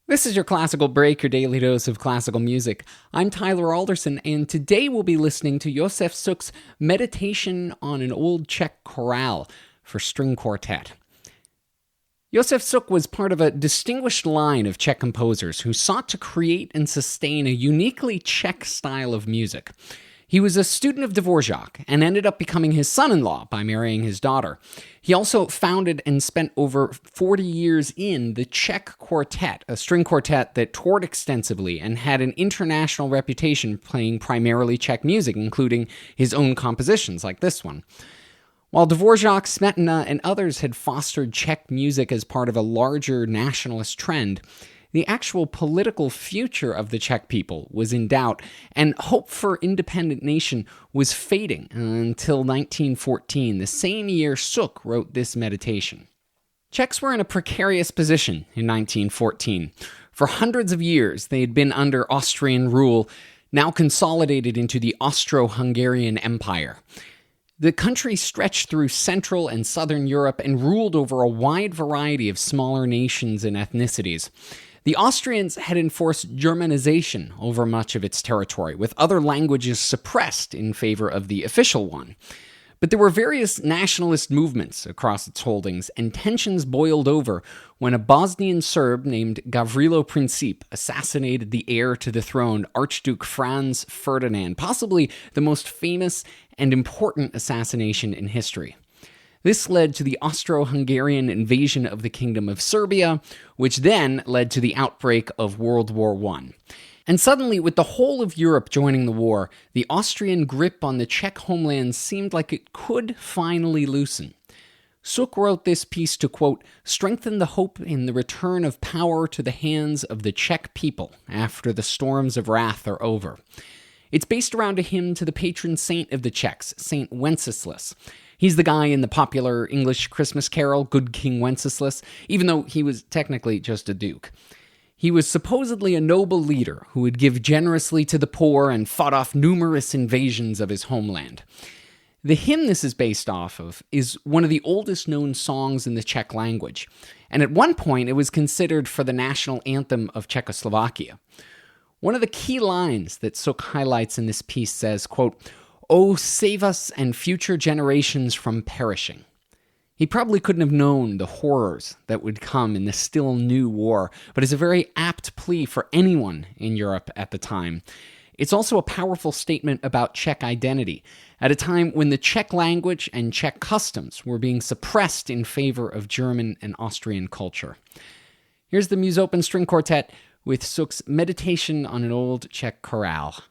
This is your Classical Break, your daily dose of classical music. I'm Tyler Alderson, and today we'll be listening to Josef Suk's Meditation on an Old Czech Chorale for string quartet. Josef Suk was part of a distinguished line of Czech composers who sought to create and sustain a uniquely Czech style of music. He was a student of Dvorak and ended up becoming his son-in-law by marrying his daughter. He also founded and spent over 40 years in the Czech Quartet, a string quartet that toured extensively and had an international reputation playing primarily Czech music, including his own compositions like this one. While Dvorak, Smetana, and others had fostered Czech music as part of a larger nationalist trend, the actual political future of the Czech people was in doubt, and hope for independent nation was fading until 1914, the same year Suk wrote this meditation. Czechs were in a precarious position in 1914. For hundreds of years, they had been under Austrian rule, now consolidated into the Austro-Hungarian Empire. The country stretched through Central and Southern Europe and ruled over a wide variety of smaller nations and ethnicities. The Austrians had enforced Germanization over much of its territory, with other languages suppressed in favor of the official one. But there were various nationalist movements across its holdings, and tensions boiled over when a Bosnian Serb named Gavrilo Princip assassinated the heir to the throne, Archduke Franz Ferdinand, possibly the most famous and important assassination in history. This led to the Austro-Hungarian invasion of the Kingdom of Serbia, which then led to the outbreak of World War I. And suddenly, with the whole of Europe joining the war, the Austrian grip on the Czech homeland seemed like it could finally loosen. Suk wrote this piece to, quote, strengthen the hope in the return of power to the hands of the Czech people after the storms of wrath are over. It's based around a hymn to the patron saint of the Czechs, Saint Wenceslas. He's the guy in the popular English Christmas carol, Good King Wenceslas, even though he was technically just a duke. He was supposedly a noble leader who would give generously to the poor and fought off numerous invasions of his homeland. The hymn this is based off of is one of the oldest known songs in the Czech language, and at one point it was considered for the national anthem of Czechoslovakia. One of the key lines that Suk highlights in this piece says, quote, "Oh, save us and future generations from perishing." He probably couldn't have known the horrors that would come in the still new war, but is a very apt plea for anyone in Europe at the time. It's also a powerful statement about Czech identity, at a time when the Czech language and Czech customs were being suppressed in favor of German and Austrian culture. Here's the Musopen String Quartet with Suk's Meditation on an Old Czech Chorale.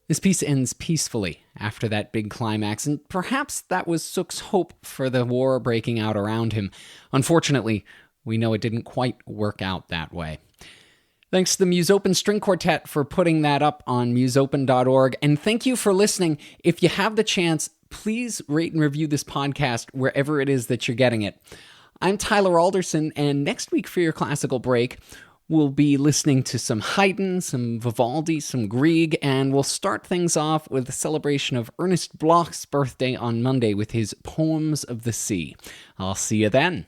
This piece ends peacefully after that big climax, and perhaps that was Suk's hope for the war breaking out around him. Unfortunately, we know it didn't quite work out that way. Thanks to the Musopen String Quartet for putting that up on musopen.org, and thank you for listening. If you have the chance, please rate and review this podcast wherever it is that you're getting it. I'm Tyler Alderson, and next week for your classical break, we'll be listening to some Haydn, some Vivaldi, some Grieg, and we'll start things off with a celebration of Ernest Bloch's birthday on Monday with his Poems of the Sea. I'll see you then.